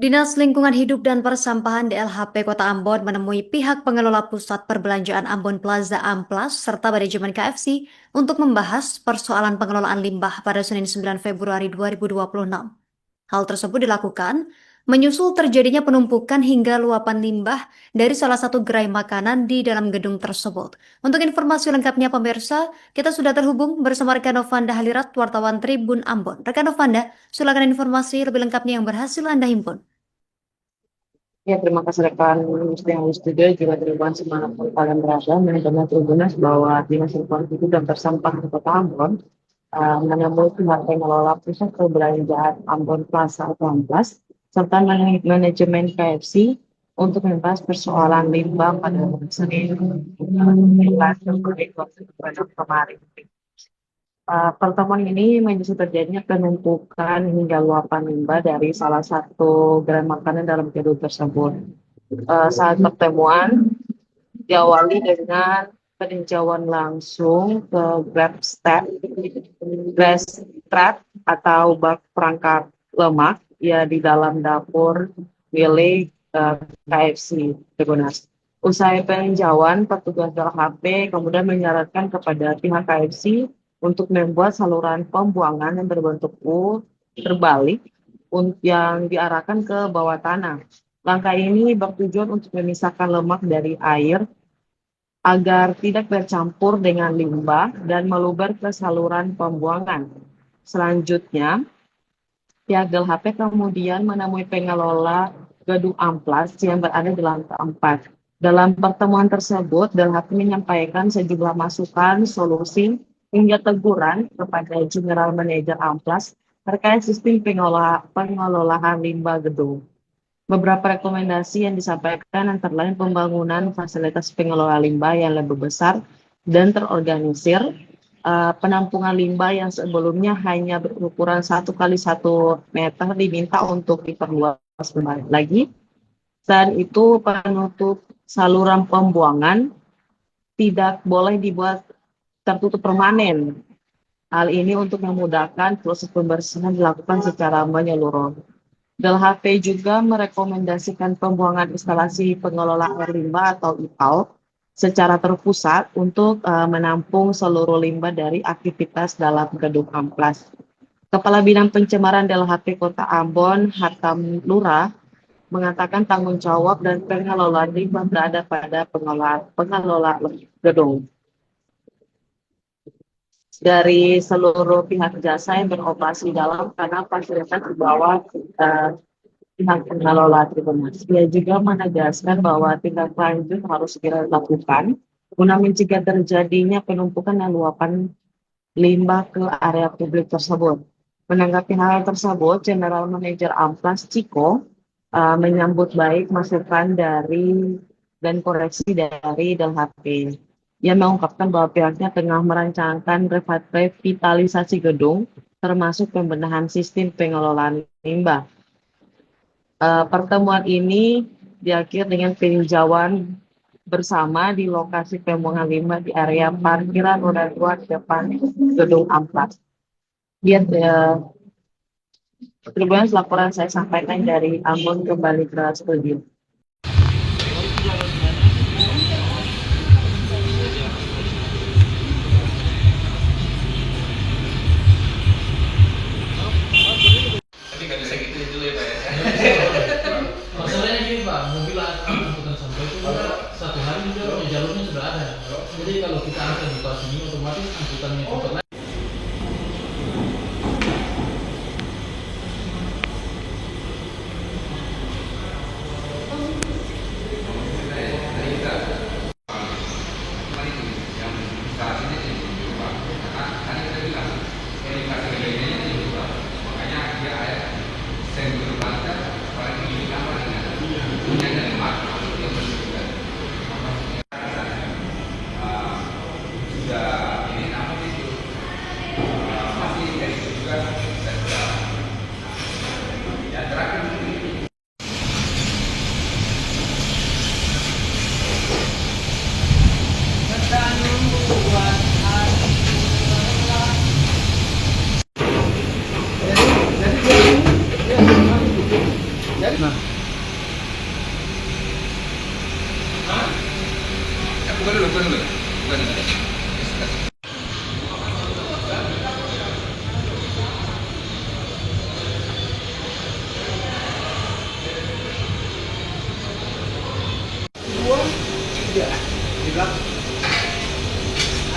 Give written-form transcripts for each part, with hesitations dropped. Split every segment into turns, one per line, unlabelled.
Dinas Lingkungan Hidup dan Persampahan DLHP Kota Ambon menemui pihak pengelola Pusat Perbelanjaan Ambon Plaza Amplas serta manajemen KFC untuk membahas persoalan pengelolaan limbah pada Senin 9 Februari 2026. Hal tersebut dilakukan menyusul terjadinya penumpukan hingga luapan limbah dari salah satu gerai makanan di dalam gedung tersebut. Untuk informasi lengkapnya pemirsa, kita sudah terhubung bersama rekan Novanda Halirat, wartawan Tribun Ambon. Rekan Novanda, silakan informasi lebih lengkapnya yang berhasil Anda himpun.
Ya, terima kasih rekan yang studio juga terima semangat kalian berada manajemen Tribunasi bahwa Dinas Lingkungan Hidup dan Persampahan Kota Ambon menemui pihak pengelola pusat perbelanjaan Ambon Plaza atau Amplas serta manajemen KFC untuk membahas persoalan limbah pada Senin 9 Februari 2026 kemarin. Pertemuan ini menyusul terjadinya penumpukan hingga luapan limbah dari salah satu gerai makanan dalam gedung tersebut. Saat pertemuan diawali dengan peninjauan langsung ke Grass Trap atau bak perangkat lemak ya di dalam dapur milik KFC Tribunasi. Usai peninjauan, petugas DLHP kemudian menyarankan kepada pihak KFC untuk membuat saluran pembuangan yang berbentuk U terbalik yang diarahkan ke bawah tanah. Langkah ini bertujuan untuk memisahkan lemak dari air agar tidak bercampur dengan limbah dan meluber ke saluran pembuangan. Selanjutnya, pihak DLHP kemudian menemui pengelola gedung Amplas yang berada di lantai 4. Dalam pertemuan tersebut, DLHP menyampaikan sejumlah masukan, solusi, hingga teguran kepada General Manager Amplas terkait sistem pengelolaan limbah gedung. Beberapa rekomendasi yang disampaikan antara lain pembangunan fasilitas pengelola limbah yang lebih besar dan terorganisir, penampungan limbah yang sebelumnya hanya berukuran 1 x 1 meter diminta untuk diperluas lagi. Dan itu penutup saluran pembuangan tidak boleh dibuat tertutup permanen. Hal ini untuk memudahkan proses pembersihan dilakukan secara menyeluruh. DLHP juga merekomendasikan pembuangan instalasi pengelola air limbah atau IPAL secara terpusat untuk menampung seluruh limbah dari aktivitas dalam gedung Amplas. Kepala Bidang Pencemaran DLHP Kota Ambon, Hatam Lurah, mengatakan tanggung jawab dan pengelolaan limbah berada pada pengelola gedung. Dari seluruh pihak jasa yang beroperasi dalam karena fasilitas di bawah pihak pengelola Tribunasi. Dia juga menegaskan bahwa tindak lanjut harus segera dilakukan guna mencegah terjadinya penumpukan dan luapan limbah ke area publik tersebut. Menanggapi hal tersebut, General Manager Amplas Ciko menyambut baik masukan dari dan koreksi dari DLHP. Ia mengungkapkan bahwa pihaknya tengah merancangkan revitalisasi gedung, termasuk pembenahan sistem pengelolaan limbah. Pertemuan ini diakhiri dengan peninjauan bersama di lokasi pembuangan limbah di area parkiran roda 2 di depan gedung Amplas. Terima laporan saya sampaikan dari Ambon kembali ke studio.
Tapi nggak bisa gitu dulu ya Pak ya.
Masalahnya gini Pak, mobil angkutan sampah itu kan satu hari juga jalurnya sudah ada. Jadi kalau kita angkat di pas ini otomatis angkutannya cepat lagi.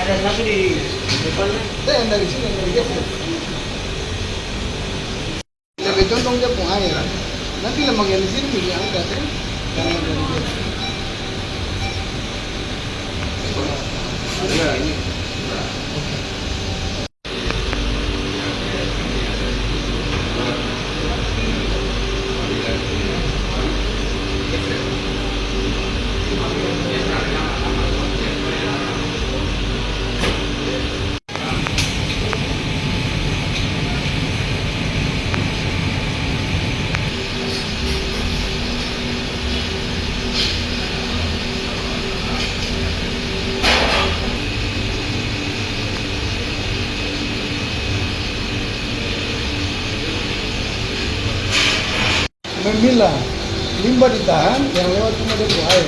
ada satu di depannya.
Itu yang dari sini, yang dari geser. Lebih condong dia pun air. Nanti lemak yang di sini diangkat ya. Jangan dari geser. Ya, ini. Memilah limbah ditahan yang lewat cuma debu air.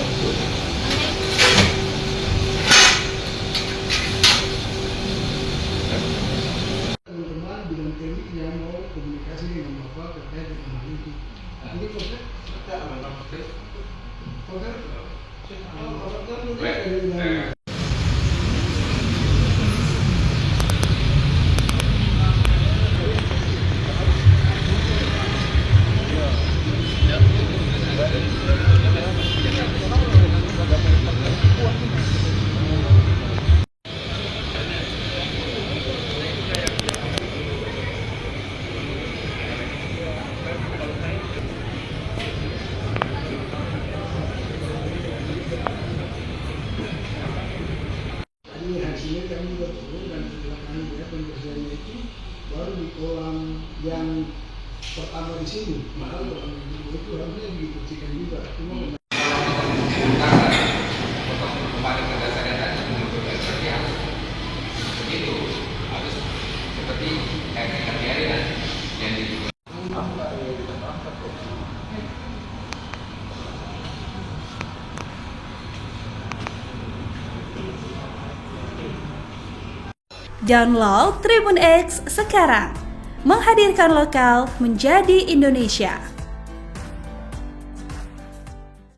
Teman-teman bidang teknik yang mau komunikasi dengan Bapak terkait dengan hal itu. Ini proses kita amanah proses. Ini hasilnya kami juga turun dan setelah kami lihat pembersihannya itu baru di kolam yang pertama di sini. Mahal kolam yang kedua itu harusnya dibersihkan juga. Cuma
kemarin berdasarkan tadi menentukan seperti harus begitu, harus seperti biarin yang di
Download Tribun X sekarang, menghadirkan lokal menjadi Indonesia.